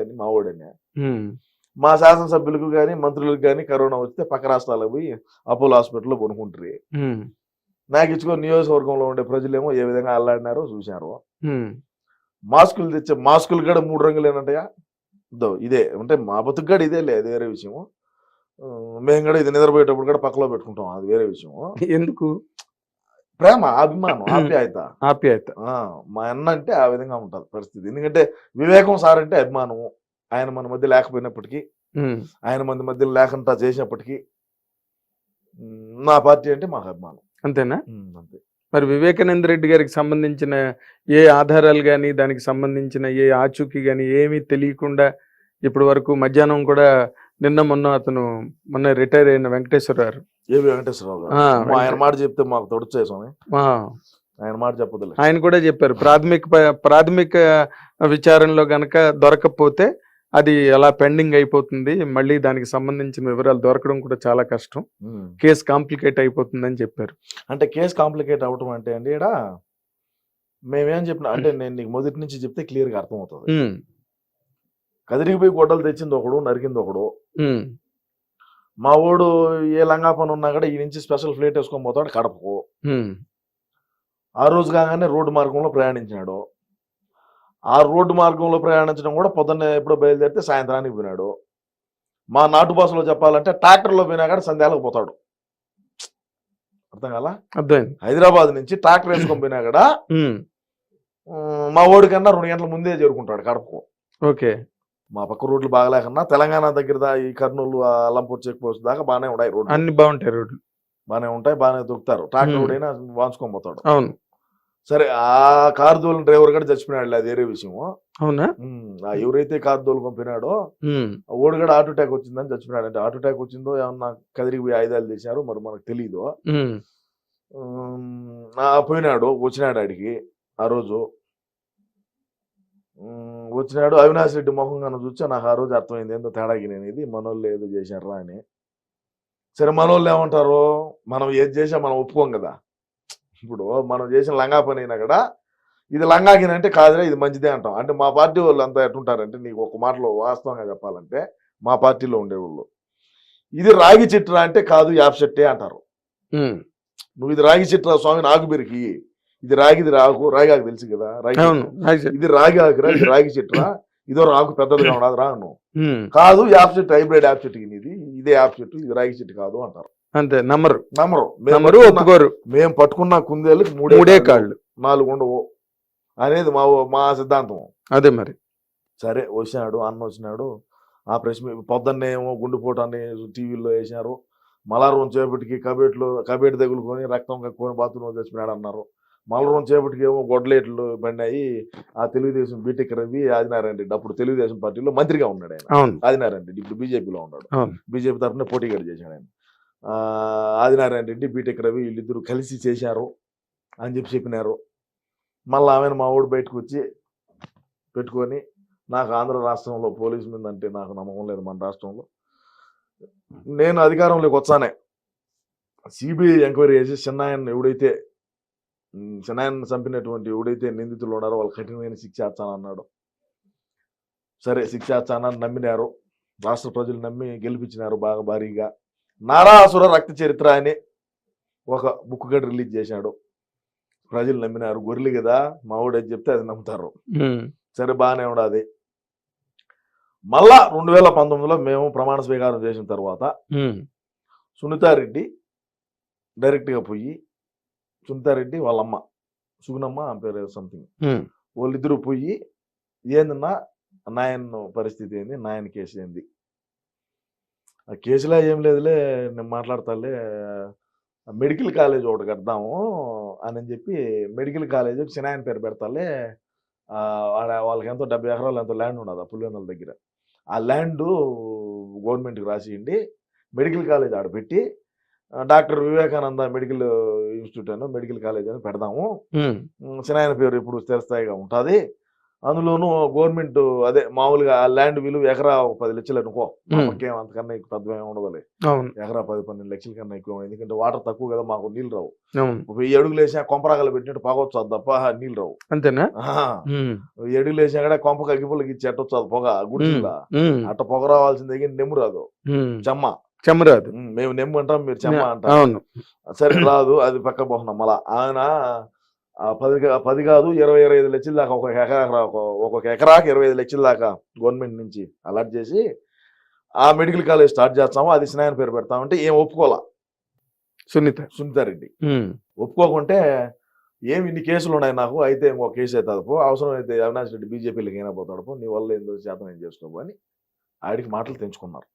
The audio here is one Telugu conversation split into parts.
లేదని మా వాడని. మా శాసనసభ్యులకు కానీ మంత్రులకు కానీ కరోనా వస్తే పక్క రాష్ట్రాలకు పోయి అపోలో హాస్పిటల్లో కొనుక్కుంటారు. నాకు ఇచ్చుకొని నియోజకవర్గంలో ఉండే ప్రజలేమో ఏ విధంగా అల్లాడినారో చూశారు. మాస్కులు తెచ్చే మాస్కులు కూడా 3 రంగులు ఏంటంటయా ఇదే అంటే మా బతుకుగాడు ఇదే లేదు వేరే విషయము. మేము కూడా ఇది నిద్రపోయేటప్పుడు కూడా పక్కలో పెట్టుకుంటాం, అది వేరే విషయము. ఎందుకు? ప్రేమ, అభిమానం, ఆప్యాయత. ఆప్యాయత. మా అన్న అంటే ఆ విధంగా ఉంటుంది పరిస్థితి. ఎందుకంటే వివేకం సార్ అంటే అభిమానము. ఆయన మన మధ్య లేకపోయినప్పటికీ, ఆయన మన మధ్య లేకుండా చేసినప్పటికీ నా పార్టీ అంటే మాకు అభిమానం. అంతేనా? అంతే. మరి వివేకానంద రెడ్డి గారికి సంబంధించిన ఏ ఆధారాలు కానీ దానికి సంబంధించిన ఏ ఆచూకీ కానీ ఏమీ తెలియకుండా ఇప్పటి వరకు మధ్యాహ్నం కూడా మొన్న రిటైర్ అయిన వెంకటేశ్వరరావు ఆయన మాట చెప్తే మాకు తొడుచే స్వామి, ఆయన మాట చెప్పదు. ఆయన కూడా చెప్పారు ప్రాథమిక విచారణలో గనక దొరకకపోతే అది ఎలా పెండింగ్ అయిపోతుంది, మళ్ళీ దానికి సంబంధించిన వివరాలు దొరకడం కూడా చాలా కష్టం, కేసు కాంప్లికేట్ అయిపోతుందని చెప్పారు. అంటే కేసు కాంప్లికేట్ అవటం అంటే అండి ఇక్కడ మేమేం చెప్పినా అంటే నేను నీకు మొదటి నుంచి చెప్తే క్లియర్గా అర్థమవుతుంది. కదిరిగిపోయి గొడ్డలు తెచ్చింది ఒకడు, నరికింది ఒకడు. మా ఓడు ఏ లంగా పని ఉన్నా కూడా ఈ నుంచి స్పెషల్ ఫ్లైట్ వేసుకొని పోతాడు కడపకు. ఆ రోజు కాగానే రోడ్డు మార్గంలో ప్రయాణించినాడు. ఆ రోడ్డు మార్గంలో ప్రయాణించడం కూడా పొద్దున్నే ఎప్పుడో బయలుదేరితే సాయంత్రానికి పోయినాడు. మా నాటు భాషలో చెప్పాలంటే ట్రాక్టర్లో పోయినా కూడా సంధ్యాలకు పోతాడు. అర్థం కాలా? అర్థమైంది. హైదరాబాద్ నుంచి ట్రాక్టర్ వేసుకొని పోయినా కూడా మా ఓడి కన్నా 2 గంటల ముందే చేరుకుంటాడు కడపకు. ఓకే. మా పక్క రోడ్లు బాగలేకన్నా తెలంగాణ దగ్గర ఈ కర్నూలు అల్లంపూర్ చెక్ పోస్ట్ దాకా బాగానే ఉన్నాయి రోడ్లు, అన్ని బాగుంటాయి, రోడ్లు బాగానే ఉంటాయి, బాగానే దొరుకుతారు. ట్రాక్టర్ రోడ్ అయినా వాంచుకొని పోతాడు. అవును. సరే, ఆ కారు దోలిన డ్రైవర్ కూడా చచ్చిపోయినాడు, అది వేరే విషయము. అవునా? ఎవరైతే కారు దోలుకొని పోయినాడో ఓడి కూడా హార్ట్ అటాక్ వచ్చిందని చచ్చిపోయినాడు. అంటే హార్ట్ అటాక్ వచ్చిందో ఏమన్నా కదిరికి పోయి ఆయుధాలు తీశారు మరి మనకు తెలీదు. పోయినాడు, వచ్చినాడు ఆడికి ఆ రోజు వచ్చినాడు. అవినాష్ రెడ్డి మొహంగా చూస్తే నాకు ఆ రోజు అర్థమైంది ఏందో తేడాగినేది, మనోళ్ళు ఏదో చేశారా అని. సరే, మనోళ్ళు ఏమంటారు, మనం ఏది చేసా మనం ఒప్పుకోం కదా. ఇప్పుడు మనం చేసిన లంగా పని అయినా కూడా ఇది లంగాగిన అంటే కాదురా ఇది మంచిదే అంటాం. అంటే మా పార్టీ వాళ్ళు అంతా ఎట్టుంటారంటే, నీకు ఒక మాటలో వాస్తవంగా చెప్పాలంటే మా పార్టీలో ఉండేవాళ్ళు ఇది రాగి చెట్టురా అంటే కాదు యాప్ చెట్టే అంటారు. నువ్వు ఇది రాగి చెట్టురా స్వామి నాకు బెరికి, ఇది రాగిది రాకు, రాగి ఆకు తెలుసు కదా, ఇది రాగి ఆకురా, ఇది రాగి చెట్టురా, ఇదో రాకు పెద్దదిగా ఉండదు రా నువ్వు కాదు, యాప్ చెట్టు హైబ్రిడ్ యాప్ చెట్టు ఇది, ఇదే యాప్ చెట్టు, ఇది రాగి చెట్టు కాదు అంటారు. అంతే, నమ్మరు. ఒప్పుకోరు. మేము పట్టుకున్న కుందేళ్ళకి 3 కాళ్ళు 4 ఉండవు అనేది మా సిద్ధాంతం. అదే మరి. సరే, వచ్చినాడు అన్న వచ్చినాడు. ఆ ప్రెస్ పొద్దున్నే ఏమో గుండెపోటాన్ని టీవీలో వేసినారు. మలారం చేపటికి కబేట్ తగులుకొని రక్తం కక్కుని బాత్రూంలో చచ్చిపోయాడు అన్నారు. మలరం చేపటికి ఏమో గొడ్డలేట్లు పడినాయి. ఆ తెలుగుదేశం బీటెక్ రవి ఆదినారాయణ రెడ్డి అప్పుడు తెలుగుదేశం పార్టీలో మంత్రిగా ఉన్నాడు ఆయన. ఆదినారాయణ రెడ్డి ఇప్పుడు బీజేపీలో ఉన్నాడు. బీజేపీ తరఫున పోటీగా చేశాడు ఆయన. ఆదినారాయణ రెడ్డి బీటెక్ రవి వీళ్ళిద్దరు కలిసి చేశారు అని చెప్పినారు. మళ్ళీ ఆమెను మా ఊడు బయటకు వచ్చి పెట్టుకొని, నాకు ఆంధ్ర రాష్ట్రంలో పోలీసు మీద అంటే నాకు నమ్మకం లేదు, మన రాష్ట్రంలో నేను అధికారంలోకి వచ్చానే సిబిఐ ఎంక్వైరీ చేసి చిన్నాయన్ని చంపినటువంటి ఎవడైతే నిందితులు ఉన్నారో వాళ్ళు కఠినమైన శిక్ష వేస్తానన్నాడు. సరే, శిక్ష వేస్తానని నమ్మినారు. రాష్ట్ర ప్రజలు నమ్మి గెలిపించినారు బాగా భారీగా. నారాసుర రక్త చరిత్ర అని ఒక బుక్ గడ్ రిలీజ్ చేశాడు. ప్రజలు నమ్మినారు. గొర్రెలు కదా, మా ఊడేది చెప్తే అది నమ్ముతారు. సరే, బాగానే ఉండదు. మళ్ళా 2019లో మేము ప్రమాణ స్వీకారం చేసిన తర్వాత సునీతారెడ్డి డైరెక్ట్గా పోయి, సునీతారెడ్డి వాళ్ళమ్మ సుగుణమ్మ పేరు సంథింగ్, వాళ్ళిద్దరూ పోయి ఏందన్నా నాయన పరిస్థితి ఏంది, నాయన కేసు ఏంది, ఆ కేసులో ఏం లేదులే నేను మాట్లాడతాలే, మెడికల్ కాలేజ్ ఒకటి కడదాము అని చెప్పి మెడికల్ కాలేజ్ చిన్నాయన పేరు పెడతాలే, వాళ్ళకి ఎంతో 70 ఎకరాలు ఎంతో ల్యాండ్ ఉన్నది ఆ పులివెందుల దగ్గర. ఆ ల్యాండ్ గవర్నమెంట్కి రాసియండి, మెడికల్ కాలేజ్ ఆడ పెట్టి డాక్టర్ వివేకానంద మెడికల్ ఇన్స్టిట్యూట్ అని మెడికల్ కాలేజ్ అని పెడదాము, చిన్నాయన పేరు ఇప్పుడు స్థిరస్థాయిగా ఉంటుంది, అందులోనూ గవర్నమెంట్ అదే మామూలుగా ల్యాండ్ విలువ ఎకరా ఒక 10 లక్షలు అనుకో, మాకేం అంతకన్నా ఎక్కువ పెద్దగా ఉండదులే, అవును ఎకరా 10-12 లక్షల కన్నా ఎక్కువ, ఎందుకంటే వాటర్ తక్కువ కదా, మాకు నీళ్ళు రావు, అవును 1000 అడుగులు వేసినా కొంపరాగలు పెట్టినట్టు పగవచ్చు అది తప్ప నీళ్ళు రావు. అంతేనా 1000 అడుగులు వేసినా కూడా కొంప అగ్గిపుల్లకి ఇచ్చి ఎట్టొచ్చు అది పొగ గుడిలా, అట్ట పొగ రావాల్సిందే కానీ నెమ్ము రాదు, చెమ్మ రాదు. మేము నెమ్ము అంటాం, మీరు చెమ్మ అంటాం. అవును సరే రాదు, అది పక్క పోతున్నాం. మళ్ళా ఆయన 10 కాదు 20-25 లక్షల దాకా ఒక్కొక్క ఎకరాకి 25 లక్షల దాకా గవర్నమెంట్ నుంచి అలాట్ చేసి ఆ మెడికల్ కాలేజ్ స్టార్ట్ చేస్తాము, అది స్నాయన పేరు పెడతామంటే ఏం ఒప్పుకోవాలా సునీతారెడ్డి. ఒప్పుకోకుంటే ఏమి ఇన్ని కేసులు ఉన్నాయి నాకు, అయితే ఇంకో కేసు అవుతుంది పో, అవసరం అయితే అవినాష్ రెడ్డి బీజేపీలోకి అయినా పోతాడు పో, నీ వల్ల ఏందో శాతం ఏం చేసుకోబో అని ఆడికి మాటలు తెంచుకున్నారు.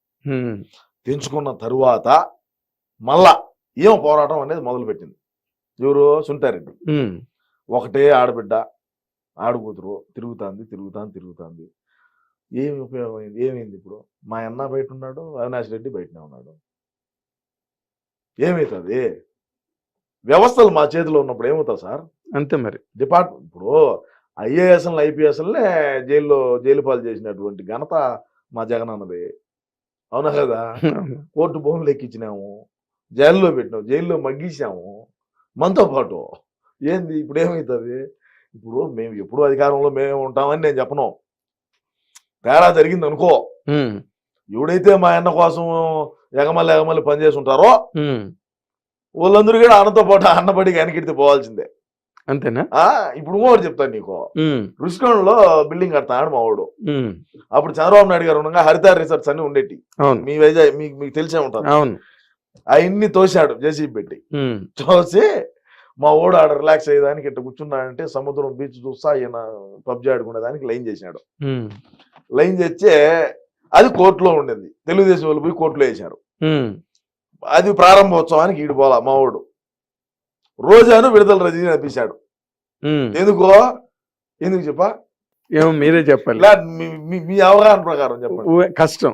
తెంచుకున్న తరువాత మళ్ళా ఏం పోరాటం అనేది మొదలుపెట్టింది ఎవరు, సునీతారెడ్డి. ఒకటే ఆడబిడ్డ ఆడకూతురు తిరుగుతాంది. ఏమి ఉపయోగం అయింది, ఏమైంది? ఇప్పుడు మా అన్న బయట ఉన్నాడు, అవినాష్ రెడ్డి బయటనే ఉన్నాడు, ఏమవుతుంది? వ్యవస్థలు మా చేతిలో ఉన్నప్పుడు ఏమవుతుంది సార్? అంతే మరి. డిపార్ట్మెంట్ ఇప్పుడు ఐఏఎస్ఎల్ ఐపీఎస్ఎల్నే జైలు పాలు చేసినటువంటి ఘనత మా జగన్ అన్నది, అవునా కదా? కోర్టు భూములు ఎక్కించినాము, జైల్లో పెట్టినాము, జైల్లో మగ్గించాము మనతో పాటు. ఏంది ఇప్పుడు ఏమవుతుంది? ఇప్పుడు మేము ఎప్పుడు అధికారంలో మేమే ఉంటామని నేను చెప్పను, తేడా జరిగింది అనుకో, ఎవడైతే మా అన్న కోసం ఎగమల్లి పనిచేసి ఉంటారో వాళ్ళందరూ కూడా అన్నతో పాటు అన్నబడికి వెనకెడితే పోవాల్సిందే. అంతేనా? ఇప్పుడు కూడా చెప్తాను నీకు, రుషికొండలో బిల్డింగ్ కడతాడు మా వాడు, అప్పుడు చంద్రబాబు నాయుడు గారు ఉండగా హరితార్ రిసార్ట్స్ అన్ని ఉండేటి, మీ వైజాగ్ మీకు తెలిసే ఉంటారు, అవన్నీ తోసాడు జేసీబీ పెట్టి. తోసి మా ఓడు ఆడ రిలాక్స్ అయ్యేదానికి ఇట్లా కూర్చున్నాడంటే సముద్రం బీచ్ చూస్తా ఈయన పబ్జీ ఆడుకునేదానికి లైన్ చేసినాడు. లైన్ చేస్తే అది కోర్టులో ఉండేది, తెలుగుదేశం వాళ్ళు పోయి కోర్టులో వేశారు. అది ప్రారంభోత్సవానికి ఈడు పోలా మా ఓడు, రోజాను విడుదల రజనీ అనిపించాడు. ఎందుకు చెప్పా? ఏమో మీరే చెప్పాలి, మీ అవగాహన ప్రకారం చెప్పండి. కష్టం,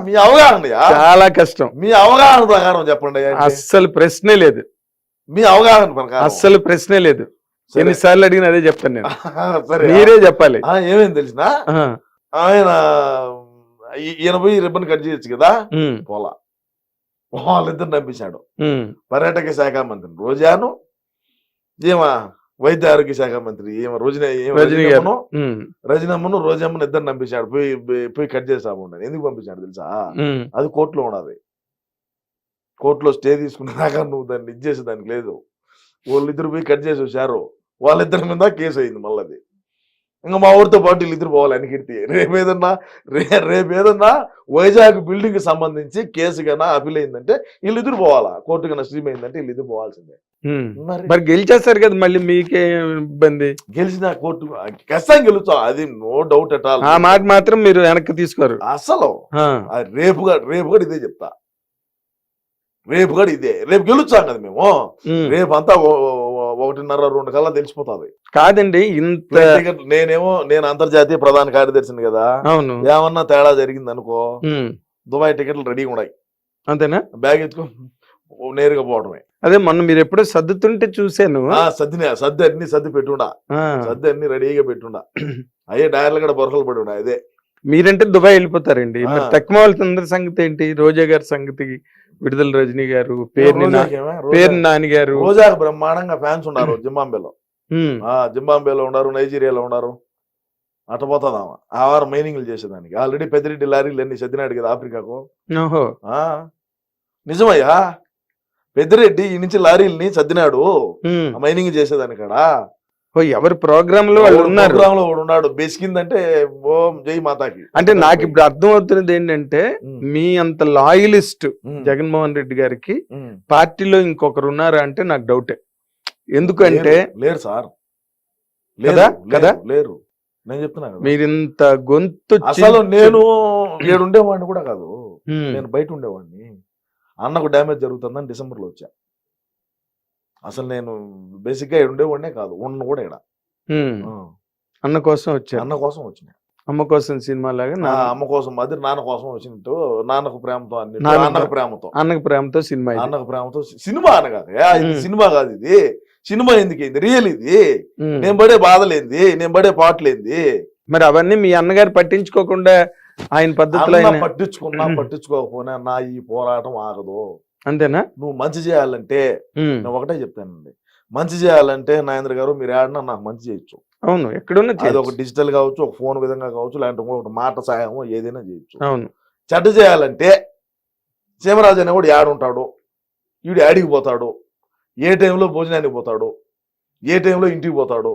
మీ అవగాహన చాలా కష్టం, మీ అవగాహన ప్రకారం చెప్పండి. అస్సలు ప్రశ్నే లేదు, మీ అవగాహన ప్రకారం అస్సలు ప్రశ్నే లేదు. ఎన్నిసార్లు అడిగిన అదే చెప్తాను నేను, మీరే చెప్పాలి. ఏమేమి తెలిసిన ఆయన ఈయన పోయి రిబ్బన్ కట్ చేయొచ్చు కదా, పోలా, వాళ్ళిద్దరు నంపించాడు. పర్యాటక శాఖ మంత్రి రోజాను, ఏమా వైద్య ఆరోగ్య శాఖ మంత్రి ఏమో రజనమ్మను రోజమ్మను ఇద్దరు నంపించాడు. పోయి కట్ చేసాము. ఎందుకు పంపించాడు తెలుసా? అది కోర్టులో ఉన్నది, కోర్టులో స్టే తీసుకునేదాకా నువ్వు దాన్ని ఇచ్చేసి దానికి లేదు. వాళ్ళిద్దరు పోయి కట్ చేసి వచ్చారు, వాళ్ళిద్దరి మీద కేసు అయింది. మళ్ళీ అది ఇంకా మా ఊరితో పాటు వీళ్ళిద్దరు పోవాలి వెనకెడితే. రేపేదన్నా వైజాగ్ బిల్డింగ్ కి సంబంధించి కేసు కన్నా అపీల్ అయిందంటే వీళ్ళిద్దరు పోవాలా, కోర్టు కన్నా స్ట్రీమ్ అయిందంటే వీళ్ళిద్దరు పోవాల్సిందే. మరి గెలిచేస్తారు కదా, మళ్ళీ మీకే ఇబ్బంది. గెలిచిన కోర్టు ఖచ్చితంగా గెలుస్తాం, అది నో డౌట్ అట్ ఆల్. ఆ మాట మాత్రం మీరు వెనక్కి తీసుకోరు అసలు. రేపు కూడా ఇదే చెప్తా, రేపు కూడా ఇదే, రేపు గెలుచాం కదా మేము. రేపు అంతా 1:30-2 కల్లా తెలిసిపోతుంది. కాదండి, ఇంత నేను అంతర్జాతీయ ప్రధాన కార్యదర్శిని కదా, అవును, ఏమన్నా తేడా జరిగింది అనుకో దుబాయ్ టికెట్లు రెడీగా ఉన్నాయి, అంతేనా? బ్యాగ్ ఎత్తుకో నేరుగా పోవడమే. అదే మొన్న మీరు ఎప్పుడో సర్దుతుంటే చూసాను. సర్ది పెట్టుండా, సర్ది అన్ని రెడీగా పెట్టుండా, అయ్యే డైర్లు కూడా బొరకలు పడి ఉన్నాయి. అదే మీరంటే దుబాయ్ వెళ్ళిపోతారండి. మరి తక్కువ వాళ్ళందరి సంగతి ఏంటి? రోజా గారి సంగతి, విడుదల రజనీ గారు, పేరు నాని గారు. రోజాకు బ్రహ్మాండంగా ఫ్యాన్స్ ఉన్నారు జింబాంబేలో ఉన్నారు, నైజీరియాలో ఉన్నారు. అట్ట పోతుందామా ఆ వారం మైనింగ్లు చేసేదానికి. ఆల్రెడీ పెద్దిరెడ్డి లారీలు అన్ని సర్దినాడు కదా ఆఫ్రికాకు. నిజమయ్యా, పెద్దిరెడ్డి ఈ నుంచి లారీలని సర్దినాడు మైనింగ్ చేసేదానికాడ. ఎవరి ప్రోగ్రామ్ లో వాళ్ళు ఉన్నారు, ప్రోగ్రామ్ లో ఉన్నాడు. బెసికిందంటే ఓం జై మాతాకి. అంటే నాకు ఇప్పుడు అర్థం అవుతున్నది ఏంటంటే, మీ అంత లాయలిస్ట్ జగన్మోహన్ రెడ్డి గారికి పార్టీలో ఇంకొకరు ఉన్నారా అంటే నాకు డౌటే. ఎందుకంటే లేరు సార్, కదా లేరు. నేను చెప్తున్నా మీరింత గొంతు. అసలు నేను ఏడుండేవాడిని కూడా కాదు, నేను బయట ఉండేవాడిని. అన్నకు డ్యామేజ్ జరుగుతుందని డిసెంబర్ లో వచ్చా. అసలు నేను బేసిక్ గా ఉండేవాడినే కాదు, ఉన్న కూడా ఇక్కడ అన్న కోసం వచ్చా. అన్న కోసం వచ్చిన, అమ్మ కోసం సినిమా లాగా అమ్మ కోసం మాదిరి నాన్న కోసం వచ్చినట్టు, నాన్నకు ప్రేమతో అన్నకు ప్రేమతో, అన్నకు ప్రేమతో సినిమా, అన్నకు ప్రేమతో సినిమా అనగాదు. ఇది సినిమా కాదు, ఇది సినిమా ఎందుకైంది, రియల్ ఇది. నేను పడే బాధలేంది, నేను పడే పాటలేంది, మరి అవన్నీ మీ అన్నగారు పట్టించుకోకుండా ఆయన పద్ధతిలో అన్న ఆయన పట్టించుకున్నా పట్టించుకోకపోయినా నా ఈ పోరాటం ఆగదు. అంతేనా? నువ్వు మంచి చేయాలంటే ఉమ్. నేను ఒకటే చెప్తానండి, మంచి చేయాలంటే నాగేంద్ర గారు మీరు ఆడినా నాకు మంచి చేయొచ్చు. అవును, ఎక్కడున్నా అది చేయొచ్చు. ఒక డిజిటల్ కావచ్చు, ఒక ఫోన్ విధంగా కావచ్చు, లేదంటే ఇంకొకటి మాట సహాయమో ఏదైనా చేయొచ్చు. అవును. చెడ్డ చేయాలంటే సీమరాజు అనేవాడు యాడుంటాడు, వీడు యాడికి పోతాడు, ఏ టైంలో భోజనానికి పోతాడు, ఏ టైంలో ఇంటికి పోతాడు,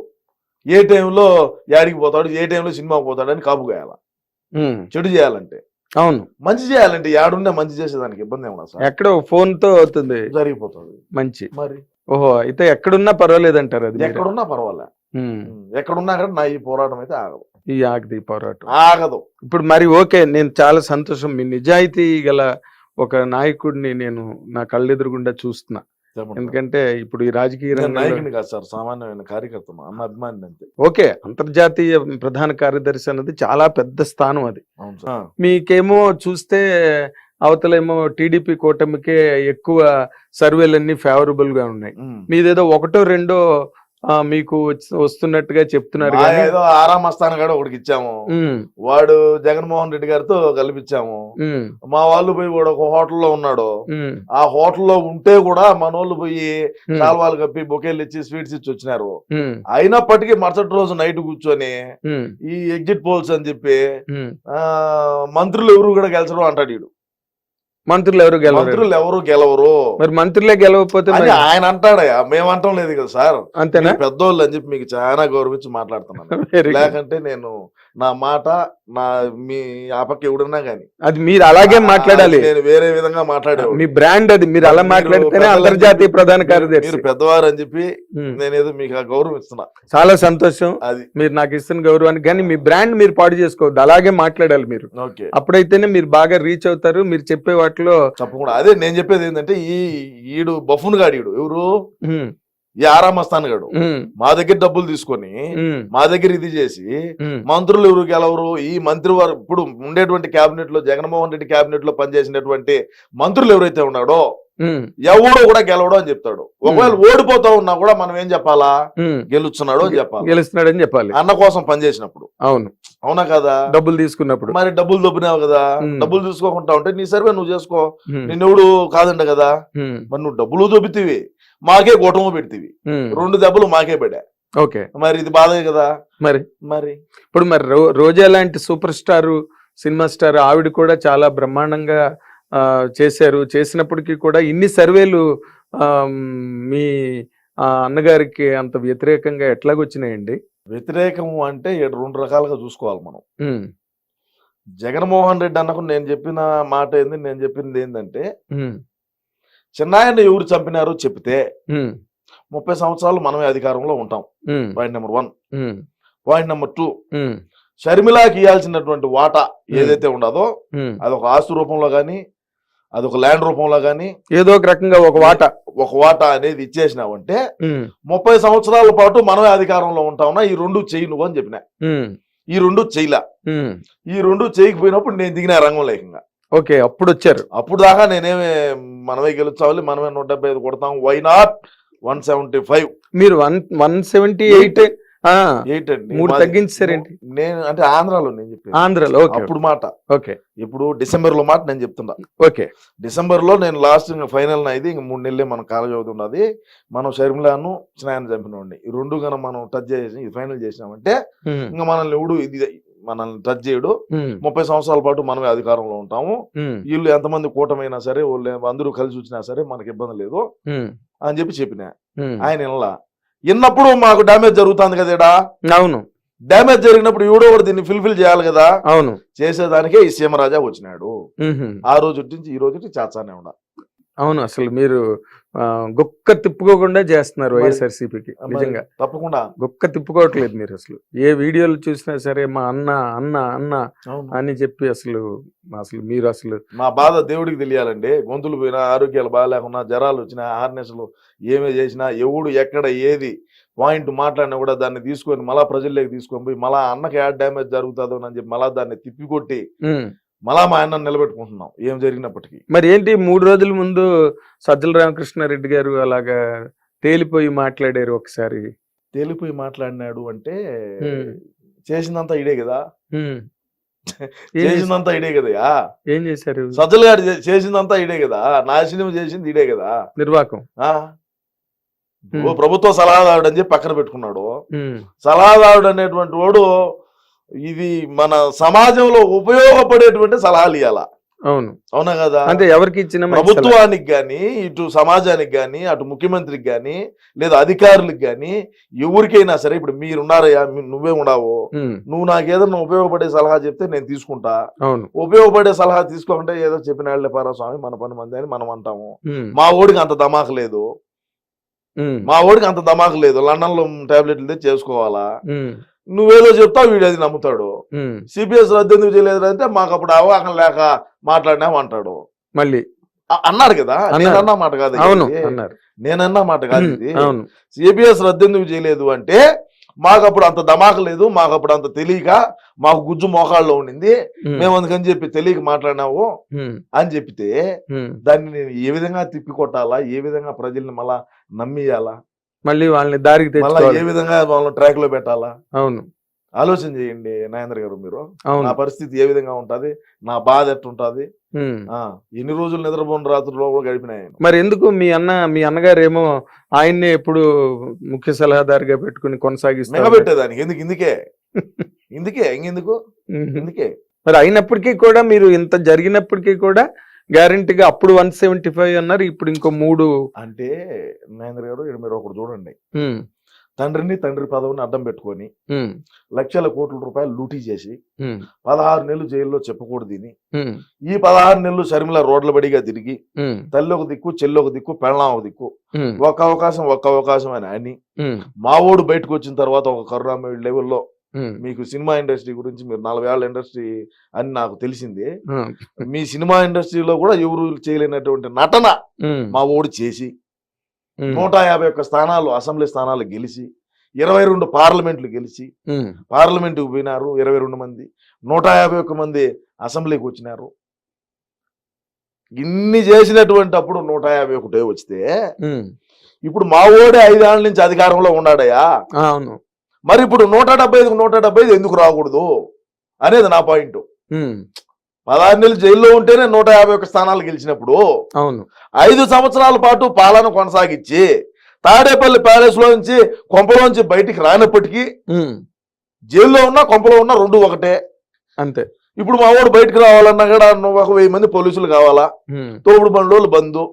ఏ టైంలో యాడికి పోతాడు, ఏ టైంలో సినిమాకి పోతాడు అని కాపు కాయాల. ఉమ్. చెడు చేయాలంటే. అవును, మంచి చేయాలంటే యాడున్నా మంచి చేసేదానికి ఇబ్బంది ఏమన్నా సార్, ఎక్కడో ఫోన్ తో అవుతుంది జరిగిపోతుంది. మంచి. మరి ఓహో, అయితే ఎక్కడున్నా పర్వాలేదంటారు అది మీరు. ఎక్కడున్నా పర్వాలే, ఉమ్. ఎక్కడున్నా కానీ నా ఈ పోరాటం అయితే ఆగదు, ఈ ఆగది పోరాటం ఆగదు. ఇప్పుడు మరి ఓకే, నేను చాలా సంతోషం, మీ నిజాయితీ గల ఒక నాయకుడిని నేను నా కళ్ళెదురుగుండా చూస్తున్నా. చెప్పండి. ఎందుకంటే ఇప్పుడు ఈ రాజకీయ నేను రంగంలో నాయకుని కాదు సార్, సామాన్యమైన కార్యకర్త, అన్న అభిమాని అంతే. ఓకే, అంతర్జాతీయ ప్రధాన కార్యదర్శి అన్నది చాలా పెద్ద స్థానం అది. అవును సార్. మీకేమో చూస్తే అవతలేమో టీడీపీ కూటమికే ఎక్కువ సర్వేలన్నీ ఫేవరబుల్ గా ఉన్నాయి. మీదేదో ఒకటో రెండో మీకు వస్తున్నట్టుగా చెప్తున్నారు మా కానీ ఏదో ఆరామ స్థానం కూడా ఒకటికి ఇచ్చాము, ఉమ్, వాడు జగన్మోహన్ రెడ్డి గారితో కల్పించాము. ఉమ్, మా వాళ్ళు పోయి కూడా ఒక హోటల్లో ఉన్నాడు, ఉమ్, ఆ హోటల్లో ఉంటే కూడా మనోళ్ళు పోయి ఉమ్, శాల్వాలు కప్పి బొకేలు ఇచ్చి స్వీట్స్ ఇచ్చి వచ్చినారు. ఉమ్, అయినప్పటికీ మరుసటి రోజు నైట్ కూర్చొని ఉమ్, ఈ ఎగ్జిట్ పోల్స్ అని చెప్పి ఉమ్. మంత్రులు ఎవరు కూడా గెలిచరు అంటాడు వీడు. మంత్రులు ఎవరు గెలవరు? మంత్రులు ఎవరు గెలవరు మరి మంత్రులే గెలవకపోతే అని మరి ఆయన అంటాడయ్యా, మేమంటాం లేదు కదా సార్. అంతేనా? మీరు పెద్దోళ్ళు అని చెప్పి మీకు చాలా గౌరవించి మాట్లాడుతున్నాను. Very good. లేకంటే నేను నా మాట నా మీ ఆ పక్క ఎవడన్నా గానీ అది మీరు అలాగే మాట్లాడాలి, నేను వేరే విధంగా మాట్లాడేవాడు. మీ బ్రాండ్ అది, మీరు అలా మాట్లాడితేనే అంతర్జాతీయ ప్రధాన కార్యదర్శి. మీరు పెద్దవారు అని చెప్పి ఉమ్. నేనేదో మీకు ఆ గౌరవం ఇస్తున్నా. చాలా సంతోషం, అది మీరు నాకు ఇస్తున్న గౌరవానికి. కానీ మీ బ్రాండ్ మీరు పాడు చేసుకోవద్దు, అలాగే మాట్లాడాలి మీరు. ఓకే, అప్పుడైతేనే మీరు బాగా రీచ్ అవుతారు. మీరు చెప్పే వాటిలో తప్పకుండా. అదే నేను చెప్పేది ఏంటంటే ఈడు బఫున్ గాడు, ఈడు ఎవరు, ఉమ్, ఈ ఆరామస్థాన్ గాడు ఉమ్, మా దగ్గర డబ్బులు తీసుకొని ఉమ్, మా దగ్గర ఇది చేసి ఉమ్, మంత్రులు ఎవరు గెలవరు. ఈ మంత్రి వారు ఇప్పుడు ఉండేటువంటి కేబినెట్ లో జగన్మోహన్ రెడ్డి కేబినెట్ లో పనిచేసినటువంటి మంత్రులు ఎవరైతే ఉన్నాడో ఉమ్, ఎవడో కూడా గెలవడం అని చెప్తాడు. ఒకవేళ ఓడిపోతా ఉన్నా కూడా మనం ఏం చెప్పాలా, ఉమ్. గెలుస్తున్నాడు అని చెప్పాలి. గెలుస్తున్నాడని చెప్పాలి. అన్న కోసం పనిచేసినప్పుడు. అవును, అవునా కదా? డబ్బులు తీసుకున్నప్పుడు. మరి డబ్బులు దొబ్బినావు కదా, ఉమ్. డబ్బులు తీసుకోకుండా ఉంటే నీ సర్వే నువ్వు చేసుకో, ఉమ్, నిన్నెవడు కాదంట కదా. ఉమ్, మరి నువ్వు డబ్బులు దొబ్బితివి, మాకే గోటము పెడితివి, ఉమ్. 2 దెబ్బలు మాకే పడా. ఓకే, మరి ఇది బాధే కదా. మరి మరి ఇప్పుడు మరి రోజా లాంటి సూపర్ స్టార్, సినిమా స్టార్ ఆవిడ కూడా చాలా బ్రహ్మాండంగా చేశారు. చేసినప్పటికీ కూడా ఇన్ని సర్వేలు మీ అన్నగారికి అంత వ్యతిరేకంగా ఎట్లాగొచ్చినాయండి? వ్యతిరేకం అంటే 2 రకాలుగా చూసుకోవాలి మనం. ఉమ్, జగన్మోహన్ రెడ్డి అన్నకు నేను చెప్పిన మాట ఏంది, నేను చెప్పింది ఏంటంటే ఉమ్, చిన్నాయన్ని ఎవరు చంపినారో చెప్తే ఉమ్, 30 సంవత్సరాలు మనమే అధికారంలో ఉంటాం. ఉమ్, పాయింట్ నెంబర్ 1. ఉమ్, పాయింట్ నెంబర్ 2, ఉమ్, షర్మిలాకి ఇవ్వాల్సినటువంటి వాటా ఏదైతే ఉండదో ఉమ్. అదొక ఆస్తు రూపంలో కానీ, అదొక ల్యాండ్ రూపంలో కానీ ఏదో ఒక రకంగా ఒక వాటా అనేది ఇచ్చేసినావంటే ఉమ్, 30 సంవత్సరాల పాటు మనమే అధికారంలో ఉంటావునా. ఈ 2 చెయ్యి నువ్వు అని చెప్పినా. ఉమ్, ఈ 2 చెయ్యిలా. ఉమ్. ఈ 2 చేయకపోయినప్పుడు నేను దిగిన రంగం లేకంగా. ఓకే, అప్పుడు వచ్చారు. అప్పుడు దాకా నేనేమి మనమే గెలుచాలి, మనమే 175 కొడతాం, వై నాట్ 175. మీరు 178 8 అండి. 3 తగ్గించారేంటి? నేను అంటే ఆంధ్రాలో నేను చెప్పాను, ఆంధ్రలో. ఓకే, అప్పుడు మాట. ఓకే, ఇప్పుడు డిసెంబర్ లో మాట నేను చెప్తున్నా. ఓకే. డిసెంబర్ లో నేను లాస్ట్ ఫైనల్ ఇది ఇంక 3 నెలలే మన కాలేజ్ అవుతున్నది. మనం షర్మిలాను చిన్నాయన చంపినండి, ఈ 2 కన్నా మనం టచ్ చేసి ఇది ఫైనల్ చేసినామంటే ఉమ్, ఇంకా మనల్ని ఎవడు ఇది మనల్ని టచ్ చేయడు. ఉమ్, 30 సంవత్సరాల పాటు మనమే అధికారంలో ఉంటాము. ఉమ్, వీళ్ళు ఎంతమంది కూటమైనా సరే, వాళ్ళు అందరూ కలిసి వచ్చినా సరే మనకి ఇబ్బంది లేదు ఉమ్, అని చెప్పిన ఉమ్. ఆయన వినలా. విన్నప్పుడు మాకు డ్యామేజ్ జరుగుతుంది కదా ఈడ. అవును, డ్యామేజ్ జరిగినప్పుడు ఎవడో కూడా దీన్ని ఫుల్ఫిల్ చేయాలి కదా. అవును. చేసేదానికే ఈ సీమరాజా వచ్చినాడు. ఉహుం. ఆ రోజు నుంచి ఈ రోజు చేస్తానే ఉండ. అవును, అసలు మీరు గొక్క తిప్పుకోకుండా చేస్తున్నారు వైఎస్ఆర్సీపీకి. నిజంగా తప్పకుండా గొక్క తిప్పుకోవట్లేదు మీరు. అసలు ఏ వీడియోలు చూసినా సరే మా అన్న అన్న అన్న అని చెప్పి అసలు మీరు అసలు మా బాధ దేవుడికి తెలియాలండి. గొంతులు పోయినా, ఆరోగ్యాలు బాగాలేకున్నా, జ్వరాలు వచ్చినా, హార్నెస్లు ఏమే చేసినా, ఎవడు ఎక్కడ ఏది పాయింట్ మాట్లాడినా కూడా దాన్ని తీసుకొని మళ్ళా ప్రజల్లోకి తీసుకొని పోయి మళ్ళా అన్నకి యాడ్ డ్యామేజ్ జరుగుతుందో అని చెప్పి మళ్ళా దాన్ని తిప్పికొట్టి మళ్ళా మా ఆయన నిలబెట్టుకుంటున్నాం ఏం జరిగినప్పటికీ. మరి ఏంటి 3 రోజుల ముందు సజ్జల రామకృష్ణారెడ్డి గారు అలాగా తేలిపోయి మాట్లాడారు ఒకసారి. తేలిపోయి మాట్లాడినాడు అంటే చేసిందంతా ఇడే కదా, ఉమ్. ఏం చేశారు? చేసిందంతా ఇడే కదయా. ఏం చేశారు? సజ్జల గారు చేసిందంతా ఇడే కదా, నాశనం చేసింది ఇడే కదా. నిర్వాకం. ఆ ఓ ప్రభుత్వ సలహాదారుడు అని చెప్పి పక్కన పెట్టుకున్నాడు. ఉమ్. సలహాదారుడు అనేటువంటి వాడు ఇది మన సమాజంలో ఉపయోగపడేటువంటి సలహాలు ఇవ్వాల. అవును, అవునా కదా. అంటే ఎవరికి ఇచ్చిన మంచి సలహా. ప్రభుత్వానికి గాని, ఇటు సమాజానికి గాని, అటు ముఖ్యమంత్రికి గాని, లేదా అధికారులకు గాని, ఎవరికైనా సరే, ఇప్పుడు మీరున్నారయ్యా, నువ్వే ఉన్నావు, ఉమ్. నువ్వు నాకు ఏదన్నా ఉపయోగపడే సలహా చెప్తే నేను తీసుకుంటా. అవును. ఉపయోగపడే సలహా తీసుకోకుండా ఏదో చెప్పిన వాళ్ళే పారా స్వామి, మన పని మంది అని మనం అంటాము. ఉమ్. మా ఓడికి అంత దమాకు లేదు, ఉమ్. మా ఓడికి అంత దమాకు లేదు, లండన్ లో టాబ్లెట్లు తెచ్చి చేసుకోవాలా. ఉమ్. నువ్వేదో చెప్తావు, వీడు అది నమ్ముతాడు. ఉమ్. సిపిఎస్ రద్దు ఎందుకు చేయలేదు అంటే మాకు అప్పుడు అవగాహన లేక మాట్లాడినాం అంటాడు. మళ్ళీ అన్నాడు కదా, అన్నారు. నేనన్నా మాట కాదు అవును ఇది. అన్నారు. నేనన్నా మాట కాదు ఇది. అవును. సిపిఎస్ రద్దు ఎందుకు చేయలేదు అంటే మాకు అప్పుడు అంత దమాకు లేదు, మాకు అప్పుడు అంత తెలియక, మాకు గుజ్జు మోకాళ్ళలో ఉండింది, ఉమ్. మేము అందుకని చెప్పి తెలియక మాట్లాడినావు ఉమ్. అని చెప్తే ఉమ్. దాన్ని నేను ఏ విధంగా తిప్పి కొట్టాలా, ఏ విధంగా ప్రజల్ని మళ్ళా నమ్మియాలా, మళ్ళీ వాళ్ళని దారికి మళ్ళా తెచ్చుకోవాలి. ఏ విధంగా వాళ్ళని ట్రాక్ లో పెట్టాలా, అవును. ఆలోచన చేయండి నాగేంద్ర గారు మీరు. అవును. నా పరిస్థితి ఏ విధంగా ఉంటది, నా బాధ ఎట్టుంటది. ఉమ్. ఎన్ని రోజులు నిద్రపోని రాత్రుల్లో కూడా గడిపినాయి. మరి ఎందుకు మీ అన్నగారు ఏమో ఆయన్నే ఎప్పుడు ముఖ్య సలహాదారుగా పెట్టుకుని కొనసాగిస్తారు? మెగబెట్టేదానికి ఇందుకే ఇంకెందుకు ఉమ్. ఇందుకే. మరి అయినప్పటికీ కూడా మీరు ఇంత జరిగినప్పటికీ కూడా గ్యారంటీగా అప్పుడు 175 అన్నారు, ఇప్పుడు ఇంకో 3. అంటే నాగేంద్ర గారు ఇక్కడ మీరు ఒకటి చూడండి, ఉమ్. తండ్రి పదవిని అడ్డం పెట్టుకొని ఉమ్. లక్షల కోట్ల రూపాయలు లూటీ చేసి ఉమ్. 16 నెలలు జైల్లో చెప్పకూడదు దీని. ఉమ్. ఈ 16 నెలలు షర్మిల రోడ్ల బడిగా తిరిగి ఉమ్. తల్లి ఒక దిక్కు, చెల్లి ఒక దిక్కు, పెళ్ళాం ఒక దిక్కు, ఉమ్. ఒక్క అవకాశం అని ఉమ్. మా ఓడు బయటకు వచ్చిన తర్వాత ఒక కరుణామయుడు లెవెల్లో ఉమ్. మీకు సినిమా ఇండస్ట్రీ గురించి, మీరు 40 ఏళ్ల ఇండస్ట్రీ అని నాకు తెలిసింది. ఉమ్. మీ సినిమా ఇండస్ట్రీలో కూడా ఎవరు చేయలేనటువంటి నటన ఉమ్. మా ఓడు చేసి ఉమ్. 151 స్థానాలు అసెంబ్లీ స్థానాలు గెలిచి 22 పార్లమెంట్లు గెలిచి ఉమ్. పార్లమెంటుకు పోయినారు 22 మంది, 151 మంది అసెంబ్లీకి వచ్చినారు. ఇన్ని చేసినటువంటి అప్పుడు 151 వస్తే ఉమ్. ఇప్పుడు మా ఓడే 5 ఏళ్ల నుంచి అధికారంలో ఉన్నాడయ్యా. అవును. మరి ఇప్పుడు 175 ఎందుకు రాకూడదు అనేది నా పాయింట్. ఉమ్. 16 నెలలు జైల్లో ఉంటేనే 151 స్థానాలు గెలిచినప్పుడు అవును. 5 సంవత్సరాల పాటు పాలన కొనసాగించి తాడేపల్లి ప్యాలెస్ లోంచి కొంపలోంచి బయటికి రానప్పటికీ ఉమ్. జైల్లో ఉన్నా కొంపలో ఉన్నా రెండు ఒకటే. అంతే. ఇప్పుడు మా వాడు బయటకు రావాలన్నా కూడా 1000 మంది పోలీసులు కావాలా, ఉమ్. తోపుడు బండ్లు బంధు,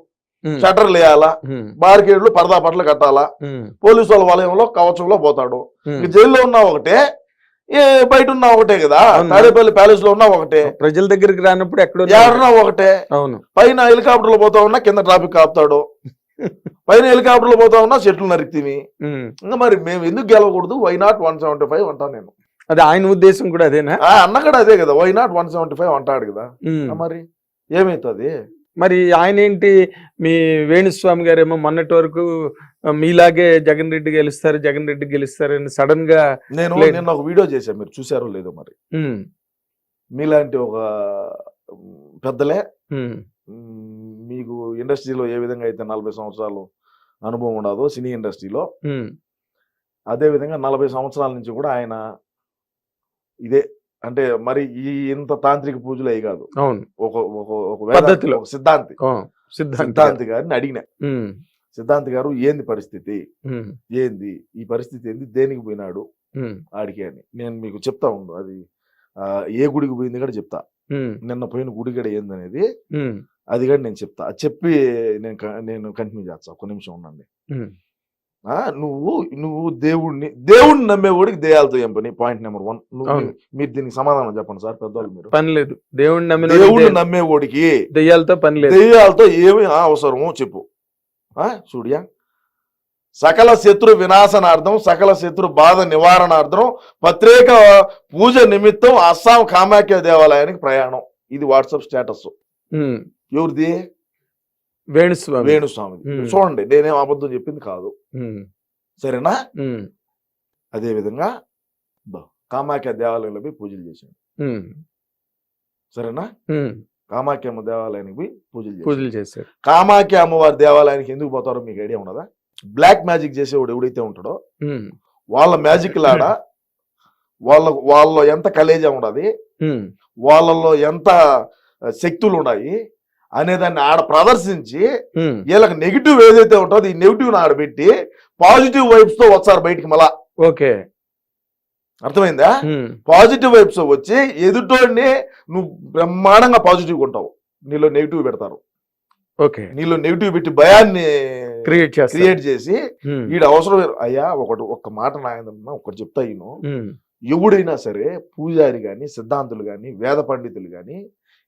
ఉమ్. షట్టర్లు వేయాలా, ఉమ్. బార్కేడ్లు పరదా పట్ల కట్టాలా, ఉమ్. పోలీసు వాళ్ళ వలయంలో కవచంలో పోతాడు. ఉమ్. ఇక జైల్లో ఉన్నా ఒకటే, బయట ఉన్నా ఒకటే కదా. అవును. తాడేపల్లి ప్యాలెస్ లో ఉన్నా ఒకటే, ప్రజల దగ్గరికి రానప్పుడు ఎక్కడో ఏడన్నా ఒకటే. అవును. పైన హెలికాప్టర్లు పోతా ఉన్నా కింద ట్రాఫిక్ ఆపుతాడు, పైన హెలికాప్టర్లు పోతా ఉన్నా చెట్లు నరికితివి. ఉమ్. ఇంకా మరి మేము ఎందుకు గెలవకూడదు? వై నాట్ 175 అంటాను నేను. అది ఆయన ఉద్దేశం కూడా అదేనా? అన్న కూడా అదే కదా, వై నాట్ 175 అంటాడు కదా. ఉమ్. మరి ఏమైతుంది? మరి ఆయన ఏంటి, మీ వేణుస్వామి గారేమో మొన్నటి వరకు మీలాగే జగన్ రెడ్డి గెలుస్తారని సడన్ గా నేను లేదు. నిన్న ఒక వీడియో చేశాను, మీరు చూసారో లేదో మరి. ఉమ్. మీలాంటి ఒక పెద్దలే, ఉమ్. మీకు ఇండస్ట్రీలో ఏ విధంగా అయితే 40 సంవత్సరాలు అనుభవం ఉండదో సినీ ఇండస్ట్రీలో, ఉమ్. అదే విధంగా 40 సంవత్సరాల నుంచి కూడా ఆయన ఇదే, అంటే మరి ఈ ఇంత తాంత్రిక పూజలు అయి కాదు, అవును. ఒక ఒక ఒక వేదాంతి, పద్ధతిలో. ఒక సిద్ధాంతి ఓ, సిద్ధాంతి. సిద్ధాంతి గారిని అడిగిన, ఉమ్. సిద్ధాంతి గారు ఏంది పరిస్థితి, ఉమ్. ఏంది ఈ పరిస్థితి, ఏంది, దేనికి పోయినాడు ఉమ్. ఆడికి అని. నేను మీకు చెప్తా ఉండు, అది ఏ గుడికి పోయింది కూడా చెప్తా, ఉమ్. నిన్న పోయిన గుడి కూడా ఏందనేది ఉమ్. అది కూడా నేను చెప్తా. అది చెప్పి నేను కంటిన్యూ చేస్తా, ఒక్క నిమిషం ఉండండి. ఉమ్. నువ్వు దేవుడిని నమ్మేవాడికి దెయ్యాలతో ఏం పని? Point number 1. అవును. మీరు దీనికి సమాధానం చెప్పండి సార్, పెద్దవాళ్ళు మీరు. పని లేదు. దేవుడిని దేవుడిని నమ్మేవాడికి దెయ్యాలతో పని లేదు. దెయ్యాలతో ఏమి అవసరమో చెప్పు. చూడియా, సకల శత్రు వినాశనార్థం, సకల శత్రు బాధ నివారణార్థం ప్రత్యేక పూజ నిమిత్తం అస్సాం కామాఖ్య దేవాలయానికి ప్రయాణం. ఇది వాట్సాప్ స్టేటస్. ఉమ్. ఎవరిది? వేణుస్వామి. చూడండి, నేనేం అబద్ధం చెప్పింది కాదు, ఉమ్. సరేనా? ఉమ్. అదే విధంగా కామాఖ్య దేవాలయంలో పోయి పూజలు చేశాడు, ఉమ్. సరేనా? ఉమ్. కామాఖ్య అమ్మ దేవాలయానికి పోయి పూజలు చేశారు. కామాఖ్య అమ్మవారి దేవాలయానికి ఎందుకు పోతారో మీకు ఐడియా ఉన్నదా? బ్లాక్ మ్యాజిక్ చేసేవాడు ఎవడైతే ఉంటాడో ఉమ్. వాళ్ళ మ్యాజిక్ లాడ వాళ్ళలో ఎంత కలేజా ఉండదు, ఉమ్, వాళ్ళలో ఎంత శక్తులు ఉన్నాయి అనేదాన్ని ఆడ ప్రదర్శించి ఉమ్, వీళ్ళకి నెగిటివ్ ఏదైతే ఉంటుందో ఈ నెగిటివ్ ఆడ పెట్టి పాజిటివ్ వైబ్స్ తో వచ్చారు బయటికి. మళ్ళా ఓకే. అర్థమైందా? ఉమ్, పాజిటివ్ వైబ్స్ వచ్చి ఎదుటోడిని నువ్వు బ్రహ్మాండంగా పాజిటివ్ ఉంటావు, నీలో నెగిటివ్ పెడతారు. ఓకే. నీలో నెగిటివ్ పెట్టి భయాన్ని క్రియేట్ చేసి ఉమ్, ఈడ అవసరం అయ్యా ఒక్క మాట నాయన ఒకటి చెప్తా ఈను, ఉమ్, ఎవడైనా సరే పూజారి గాని సిద్ధాంతులు గాని వేద పండితులు గాని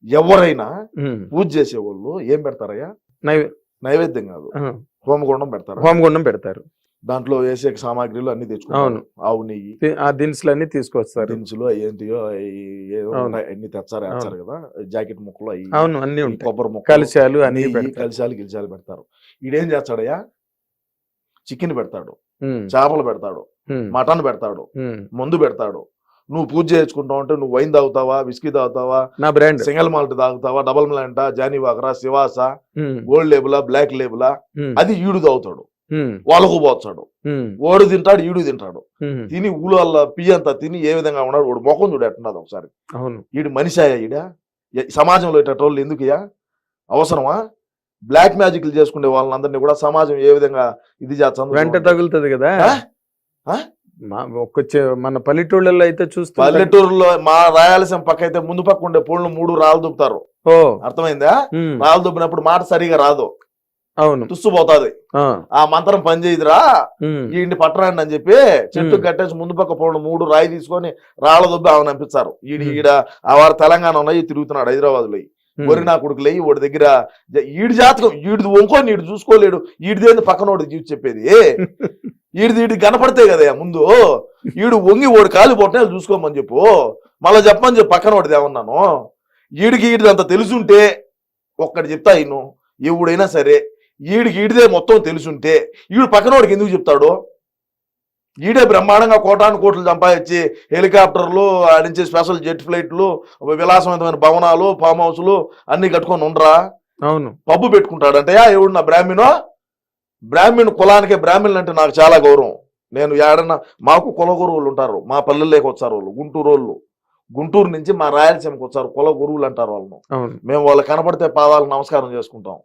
ఎవరైనా ఉమ్. పూజ చేసేవాళ్ళు ఏం పెడతారయ్యా? నైవే- నైవేద్యం కాదు, ఆ, హోమగుండం పెడతారు. హోమగుండం పెడతారు. దాంట్లో వేసే సామాగ్రిలు అన్ని తెచ్చుకుంటారు. అవును. ఆవు నెయ్యి, ఆ దినుసులన్నీ తీసుకొస్తారు. దినుసులు ఏంటియో ఏదో అవును. ఉంటాయి, అన్ని తెచ్చారు వేస్తారు కదా, జాకెట్ ముక్కలు అవి, అవును, అన్ని ఉంటాయి. కొబ్బరి ముక్కలు, కలిశాలు అన్ని నెయ్యి, పెడతారు. కలిశాలు గిలిశాలు పెడతారు. ఈడేం చేస్తాడయ్యా? చికెన్ పెడతాడు, ఉమ్, చేపలు పెడతాడు, ఉమ్, మటన్ పెడతాడు, ఉమ్. మందు పెడతాడు. నువ్వు పూజ చేసుకుంటావు అంటే నువ్వు వైన్ తాగుతావా, విస్కీ తాగుతావా, నా బ్రాండ్. సింగల్ మాల్ట్ తాగుతావా, డబల్ మాల్టా, జానీవాకరా, శివాస, ఉమ్, గోల్డ్ లేబులా, బ్లాక్ లేబులా, ఉమ్, అది ఈడు తాగుతాడు, ఉమ్, వాళ్ళకు పోతాడు. ఉమ్, ఓడు తింటాడు, ఈడు తింటాడు. ఉమ్. తిని ఊళ్ళో పియ్య అంతా తిని ఏ విధంగా ఉన్నాడు, వాడు ముఖం చూడు ఎట్టున్నది ఒకసారి. అవును. ఈడు మనిషాయా? సమాజంలో ఇటోళ్ళు ఎందుకుయా? అవసరమా? బ్లాక్ మ్యాజిక్లు చేసుకునే వాళ్ళందరినీ కూడా సమాజం ఏ విధంగా ఇది చేస్తుంది? వెంట తగులుతుంది కదా. ఆ? ఆ? మన పల్లెటూళ్ళలో అయితే చూస్తే పల్లెటూరులో మా రాయలసీమ పక్క అయితే ముందు పక్క ఉండే పూలను 3 రాళ్ళు దుబ్బుతారు. ఓ, అర్థమైందా? ఉమ్, రాళ్ళు దుబ్బినప్పుడు మాట సరిగా రాదు, అవును. తుస్సుపోతాది. ఆ, ఆ మంత్రం పనిచేయదురా, ఉమ్, ఈ పట్టరండి అని చెప్పి చెట్టు కట్టేసి ముందు పక్క పూలను 3 రాయి తీసుకొని రాళ్ళ దుబ్బి ఆమె పంపించారు. ఈడ ఆ వారు తెలంగాణ ఉన్నాయి తిరుగుతున్నాడు హైదరాబాద్ లో. వరి నా కొడుకు లేయి వాడి దగ్గర ఈడి జాతకం ఈడిది వంకొని ఈడు చూసుకోలేడు, ఈడిదేంది పక్కనోడు చూసి చెప్పేది. ఈడిది కనపడితే కదా ముందు ఈడు వంగి ఓడి కాలు పొట్టిన చూసుకోమని చెప్పు, మళ్ళీ చెప్పమని చెప్పు పక్కన వాడిది ఏమన్నాను. ఈడిది అంత తెలుసుంటే ఒక్కటి చెప్తా ఈయను, ఎవడైనా సరే ఈడిదే మొత్తం తెలుసుంటే ఈడు పక్కనోడికి ఎందుకు చెప్తాడు? ఈడే బ్రహ్మాండంగా కోటాను కోట్లు సంపాదించి హెలికాప్టర్లు ఆడించే స్పెషల్ జెట్ ఫ్లైట్లు, విలాసవంతమైన భవనాలు, ఫామ్ హౌస్లు అన్ని కట్టుకొని ఉండరా? అవును. పబ్బు పెట్టుకుంటాడంటయా ఎవడు? నా బ్రాహ్మణ్ కులానికే బ్రాహ్మణులు అంటే నాకు చాలా గౌరవం. నేను ఏడన్నా మాకు కుల గురువులు ఉంటారు, మా పల్లెల్లోకి వచ్చారు వాళ్ళు, గుంటూరు నుంచి మా రాయలసీమకి వచ్చారు, కుల గురువులు అంటారు వాళ్ళను. మేము వాళ్ళు కనపడితే పాదాలకు నమస్కారం చేసుకుంటాం,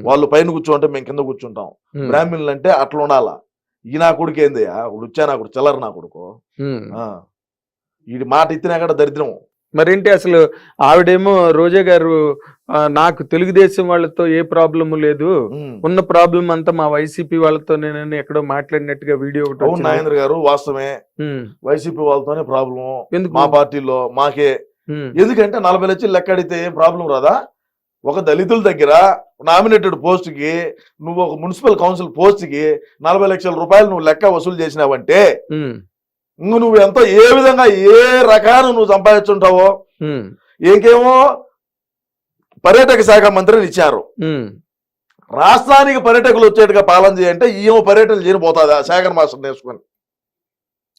వాళ్ళు పైన కూర్చోంటే మేము కింద కూర్చుంటాం. బ్రాహ్మణులు అంటే అట్లా ఉండాలా. ఈ నా కొడుకు ఏంది వచ్చా నా కొడుకు చిల్లర నా కొడుకు, ఈ మాట ఇచ్చినా కూడా దరిద్రం. మరేంటి అసలు ఆవిడేమో రోజా గారు నాకు తెలుగుదేశం వాళ్ళతో ఏ ప్రాబ్లము లేదు, ఉన్న ప్రాబ్లం అంతా మా వైసీపీ వాళ్ళతో నేను ఎక్కడో మాట్లాడినట్టుగా వీడియో ఒకటి. అవును నాగేంద్ర గారు, వాస్తవమే, వైసీపీ వాళ్ళతోనే ప్రాబ్లం ఎందుకు మా పార్టీలో మాకే. ఎందుకంటే 40 లక్షలు లెక్క అడిగితే ఏం ప్రాబ్లం రాదా? ఒక దళితుల దగ్గర నామినేటెడ్ పోస్ట్ కి నువ్వు ఒక మున్సిపల్ కౌన్సిల్ పోస్ట్ కి 40 లక్షల రూపాయలు నువ్వు లెక్క వసూలు చేసినావంటే నువ్వు ఎంతో ఏ విధంగా ఏ రకాన నువ్వు సంపాదించుంటావో. ఇంకేమో పర్యాటక శాఖ మంత్రిని ఇచ్చారు, రాష్ట్రానికి పర్యాటకులు వచ్చేట్టుగా పాలన చేయంటే ఏమో పర్యటనలు చేయబోతుంది. ఆ శేఖర్ మాస్టర్ నేర్చుకొని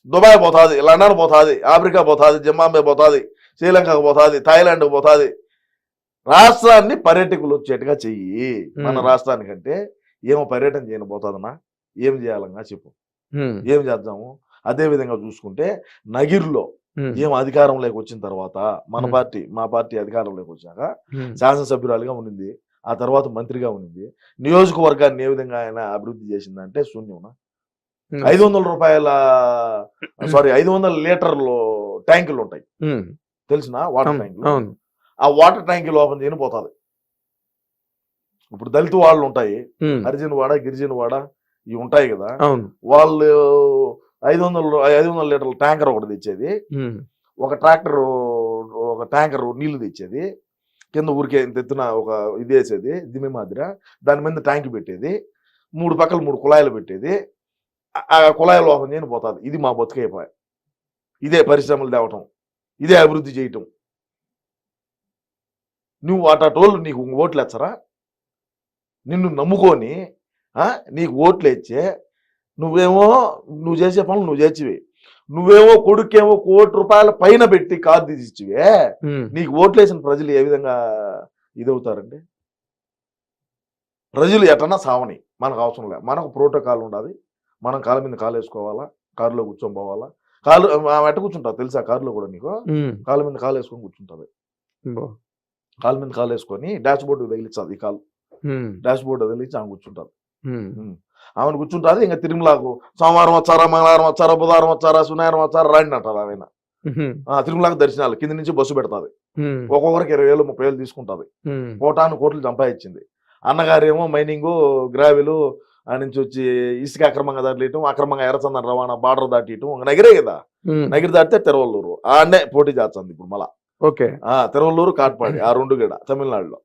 దుబాయ్ పోతుంది, లండన్ పోతుంది, ఆఫ్రికా పోతుంది, జింబాబే పోతుంది, శ్రీలంకకు పోతుంది, థాయిలాండ్కి పోతుంది. రాష్ట్రాన్ని పర్యాటకులు వచ్చేట్టుగా చెయ్యి. మన రాష్ట్రానికంటే ఏమో పర్యటన చేయబోతుందన్నా, ఏం చేయాలన్నా చెప్పు, ఏం చేద్దాము? అదే విధంగా చూసుకుంటే నగిరిలో ఏం అధికారంలోకి వచ్చిన తర్వాత మా పార్టీ అధికారంలోకి వచ్చాక శాసనసభ్యురాలుగా ఉన్నింది, ఆ తర్వాత మంత్రిగా ఉన్నింది. నియోజకవర్గాన్ని ఏ విధంగా ఆయన అభివృద్ధి చేసిందంటే శూన్యం. 500 లీటర్లు ట్యాంకులు ఉంటాయి తెలిసిన, వాటర్ ట్యాంకులు. ఆ వాటర్ ట్యాంకులు ఓపెన్ చేయని పోతుంది. ఇప్పుడు దళిత వాళ్ళు ఉంటాయి, హరిజన్ వాడ, గిరిజన వాడ ఇవి ఉంటాయి కదా, వాళ్ళు 500 లీటర్ల ట్యాంకర్ ఒకటి తెచ్చేది, ఒక ట్యాంకర్ నీళ్లు తెచ్చేది, కింద ఊరికే తెత్తున ఒక ఇది వేసేది దిమ్మె మాదిర, దాని మీద ట్యాంక్ పెట్టేది, 3 పక్కల 3 కుళాయిలు పెట్టేది. ఆ కుళాయిలు ఓపెన్ చేయని పోతుంది. ఇది మా బతుకైపోయి, ఇదే పరిశ్రమలు తేవటం, ఇదే అభివృద్ధి చేయటం. నువ్వు అటోళ్ళు నీకు ఓట్లు ఎచ్చరా? నిన్ను నమ్ముకొని నీకు ఓట్లు ఇచ్చే నువ్వు చేసే పనులు నువ్వు చేసివి. నువ్వేమో కొడుకేమో ₹1 కోటి పైన పెట్టి కారు తీసిచ్చివే, నీకు ఓట్లేసిన ప్రజలు ఏ విధంగా ఇదవుతారండి? ప్రజలు ఎటన్నా సావని, మనకు అవసరం లేదు. మనకు ప్రోటోకాల్ ఉండాలి, మనం కాళ్ళ మీద కాలు వేసుకోవాలా, కారులో కూర్చొని పోవాలా, కాలు ఆమె ఎట్ట కూర్చుంటా తెలుసా కారులో కూడా నీకు ఉమ్, కాలు మీద కాలు వేసుకొని కూర్చుంటది. బో. కాలు మీద కాలు వేసుకొని డాష్ బోర్డు తగిలించదు, ఈ కాలు ఉమ్, డాష్ బోర్డు తగిలించి ఆమె కూర్చుంటది. ఉమ్, ఆమెను కూర్చుంటుంది. ఇంకా తిరుమలకు సోమవారం వచ్చారా, మంగళవారం వచ్చారా, బుధవారం వచ్చారా, శనివారం వచ్చారా రాండి అంటారు ఆమె. ఉమ్, తిరుమలకు దర్శనాలు కింద నుంచి బస్సు పెడతాది. ఉమ్, ఒక్కొక్కరికి 20,000 30,000 తీసుకుంటది. ఉమ్, కోటాను కోట్లు సంపాదించింది. అన్నగారేమో మైనింగ్ గ్రావెలు ఆ నుంచి వచ్చి ఇసుక అక్రమంగా దాటియటం, అక్రమంగా ఎర్రచందన రవాణా, బార్డర్ దాటియటం, నగిరే కదా, ఉమ్, నగిరి దాటితే తిరువల్లూరు ఆడనే పోటీ చేస్తుంది ఇప్పుడు మళ్ళా. ఓకే. తిరువల్లూరు కాట్పాడి ఆ రెండు గడ తమిళనాడులో.